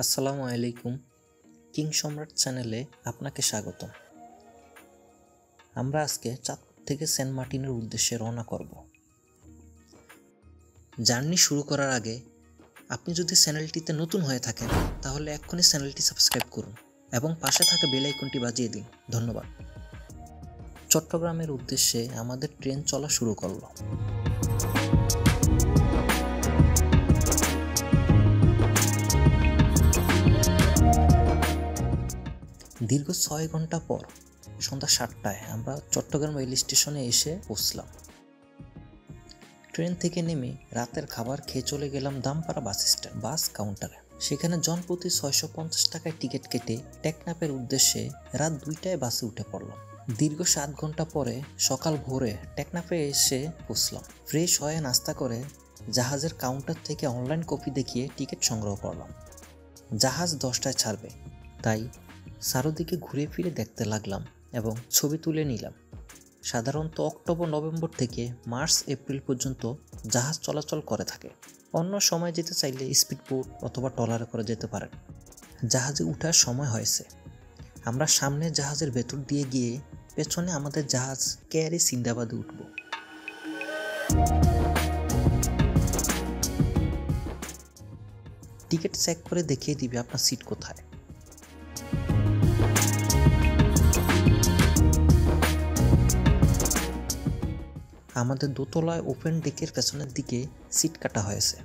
আসসালামু আলাইকুম। কিং সম্রাট চ্যানেলে আপনাকে স্বাগতম। আমরা আজকে চাঁদপুর থেকে সেন্ট মার্টিনের উদ্দেশ্যে রওনা করব। জার্নি শুরু করার আগে আপনি যদি চ্যানেলটিতে নতুন হয়ে থাকেন তাহলে এক্ষুনি চ্যানেলটি সাবস্ক্রাইব করুন এবং পাশে থাকা বেল আইকনটি বাজিয়ে দিন। ধন্যবাদ। চট্টগ্রামের উদ্দেশ্যে আমাদের ট্রেন চলা শুরু করলো। দীর্ঘ 6 ঘন্টা পর সন্ধ্যা 7টায় আমরা চট্টগ্রাম রেল স্টেশনে এসে পৌঁছলাম। ট্রেন থেকে নেমে রাতের খাবার খেয়ে চলে গেলাম দামপাড়া বাস কাউন্টারে। সেখানে জনপ্রতি 650 টাকায় টিকিট কেটে টেকনাফের উদ্দেশ্যে রাত 2টায় বাসে উঠে পড়লাম। দীর্ঘ 7 ঘন্টা পরে সকাল ভোরে টেকনাফে এসে পৌঁছলাম। ফ্রেশ হয়ে নাস্তা করে জাহাজের কাউন্টার থেকে অনলাইন কপি দেখিয়ে টিকিট সংগ্রহ করলাম। জাহাজ 10টায় ছাড়বে, তাই চারদিকে ঘুরে ফিরে দেখতে লাগলাম এবং ছবি তুলে নিলাম। সাধারণত অক্টোবর-নভেম্বর থেকে মার্চ-এপ্রিল পর্যন্ত জাহাজ চলাচল করে থাকে। অন্য সময় যেতে চাইলে স্পিডবোট অথবা ট্রলারে করে যেতে পারেন। জাহাজে ওঠার সময় হয়েছে। আমরা সামনে জাহাজের ভেতর দিয়ে গিয়ে পেছনে আমাদের জাহাজ কেয়ারি সিন্দাবাদে উঠব। টিকিট চেক করে দেখিয়ে দিবে আপনার সিট কোথায়। আমাদের দোতলায় ওপেন ডেকের পেছনের দিকে সিট কাটা হয়েছে,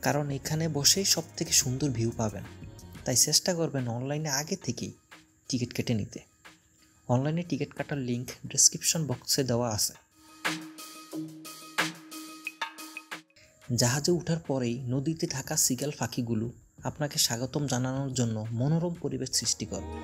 কারণ এখানে বসেই সব থেকে সুন্দর ভিউ পাবেন। তাই চেষ্টা করবেন অনলাইনে আগে থেকেই টিকিট কেটে নিতে। অনলাইনে টিকিট কাটার লিঙ্ক ডেসক্রিপশন বক্সে দেওয়া আছে। জাহাজে ওঠার পরেই নদীতে থাকা সিগাল পাখিগুলো আপনাকে স্বাগতম জানানোর জন্য মনোরম পরিবেশ সৃষ্টি করবে।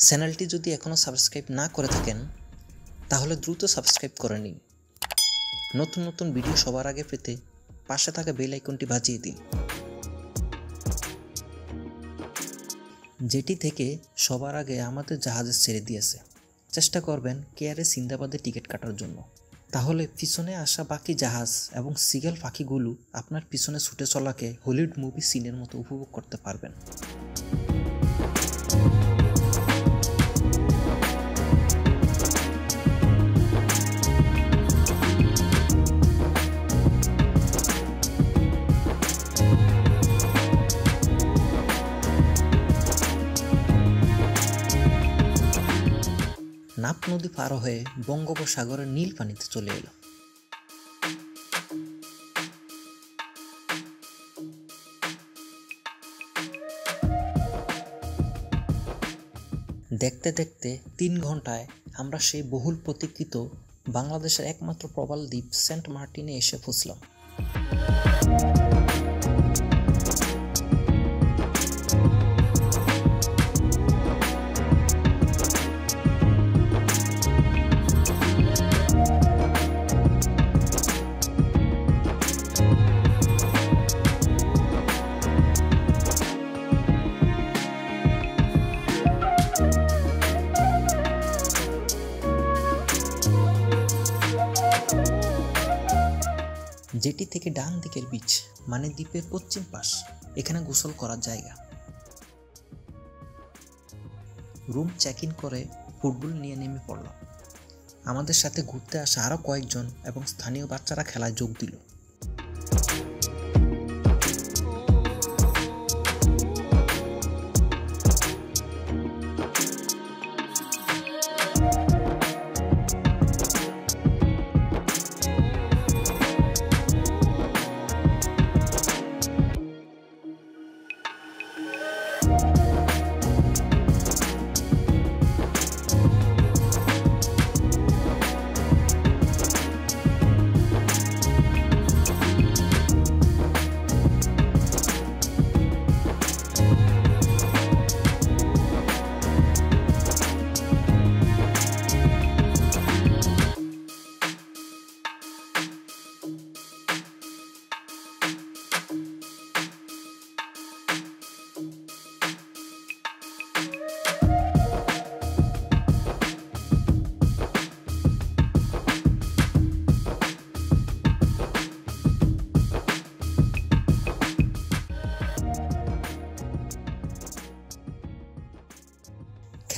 চ্যানেলটি যদি এখনও সাবস্ক্রাইব না করে থাকেন তাহলে দ্রুত সাবস্ক্রাইব করে নিন। নতুন নতুন ভিডিও সবার আগে পেতে পাশে থাকা বেল আইকনটি বাজিয়ে দিন, যেটি থেকে সবার আগে আমাদের জাহাজে ছেড়ে দিয়েছে। চেষ্টা করবেন কেয়ারে সিন্দাবাদে টিকিট কাটার জন্য, তাহলে পিছনে আসা বাকি জাহাজ এবং সিগাল পাখিগুলো আপনার পিছনে ছুটে চলাকে হলিউড মুভি সিনের মতো উপভোগ করতে পারবেন। নাপ নদী পার হয়ে বঙ্গোপসাগরের নীল পানিতে চলে এলো। দেখতে দেখতে 3 ঘন্টায় আমরা সেই বহুল প্রতীক্ষিত বাংলাদেশের একমাত্র প্রবাল দ্বীপ সেন্ট মার্টিনে এসে পৌঁছলাম। যেটি থেকে ডান দিকের বিচ মানে দ্বীপের পশ্চিম পাশ, এখানে গোসল করার জায়গা। রুম চেক ইন করে ফুটবল নিয়ে নেমে পড়লাম। আমাদের সাথে ঘুরতে আসা আরও কয়েকজন এবং স্থানীয় বাচ্চারা খেলায় যোগ দিল।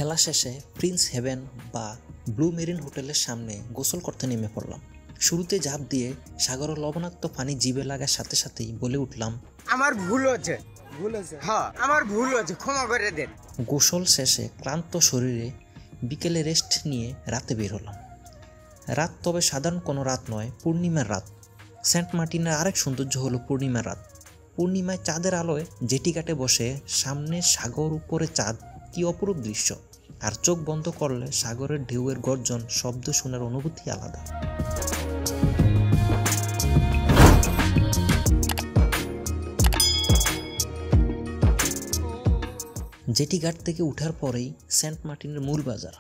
খেলা শেষে প্রিন্স হেভেন বা ব্লু মেরিন হোটেলের সামনে গোসল করতে নেমে পড়লাম। শুরুতে ঝাঁপ দিয়ে সাগরের লবণাক্ত পানি জিভে লাগার সাথে সাথেই বলে উঠলাম, আমার ভুল হচ্ছে। হ্যাঁ, আমার ভুল হচ্ছে, ক্ষমা করে দেন। গোসল শেষে ক্লান্ত শরীরে বিকেলে রেস্ট নিয়ে রাতে বের হলাম। রাত তবে সাধারণ কোনো রাত নয়, পূর্ণিমার রাত। সেন্ট মার্টিনের আরেক সৌন্দর্য হলো পূর্ণিমার রাত। পূর্ণিমায় চাঁদের আলোয় জেটি ঘাটে বসে সামনে সাগর, উপরে চাঁদ, কি অপরূপ দৃশ্য। আর চোখ বন্ধ করলে সাগরের ঢেউয়ের গর্জন শব্দ শোনার অনুভূতি আলাদা। জেটি ঘাট থেকে উঠার পরেই সেন্ট মার্টিনের মূল বাজার।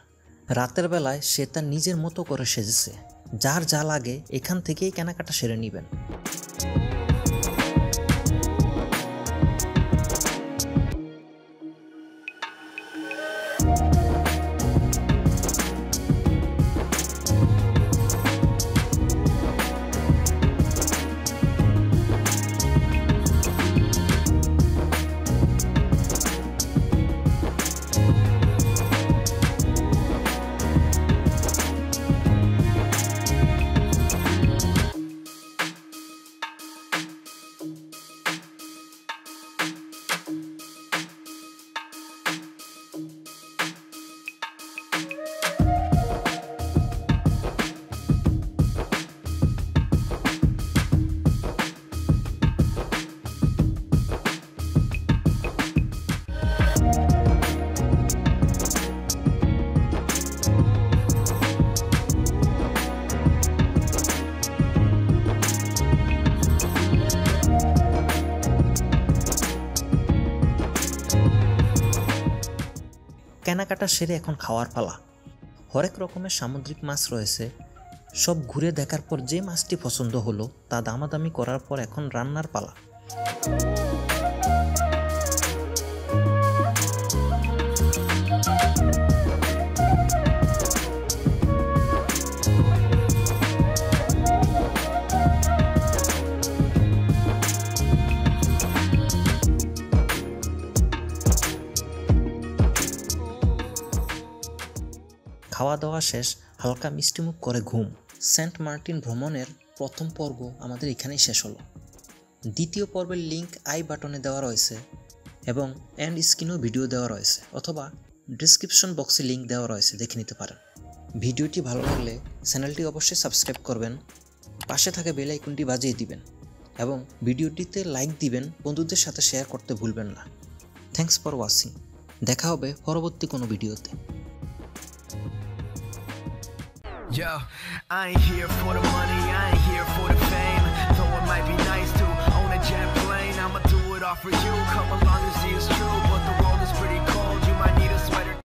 রাতের বেলায় সে তার নিজের মতো করে সেজেছে। যার যা লাগে এখান থেকেই কেনাকাটা সেরে নেবেন। কেনাকাটা সেরে এখন খাওয়ার পালা। হরেক রকমের সামুদ্রিক মাছ রয়েছে। সব ঘুরে দেখার পর যে মাছটি পছন্দ হলো তা দামাদামি করার পর এখন রান্নার পালা। খাওয়া দাওয়া শেষ, হালকা মিষ্টিমুখ করে ঘুম। সেন্ট মার্টিন ভ্রমণের প্রথম পর্ব আমাদের এখানেই শেষ হলো। দ্বিতীয় পর্বের লিঙ্ক আই বাটনে দেওয়া রয়েছে এবং এন্ড স্ক্রিনেও ভিডিও দেওয়া রয়েছে, অথবা ডিসক্রিপশন বক্সে লিঙ্ক দেওয়া রয়েছে, দেখে নিতে পারেন। ভিডিওটি ভালো লাগলে চ্যানেলটি অবশ্যই সাবস্ক্রাইব করবেন, পাশে থাকা বেল আইকনটি বাজিয়ে দিবেন এবং ভিডিওটিতে লাইক দিবেন, বন্ধুদের সাথে শেয়ার করতে ভুলবেন না। Thanks for watching. দেখা হবে পরবর্তী কোনো ভিডিওতে। Yo, I ain't here for the money, I ain't here for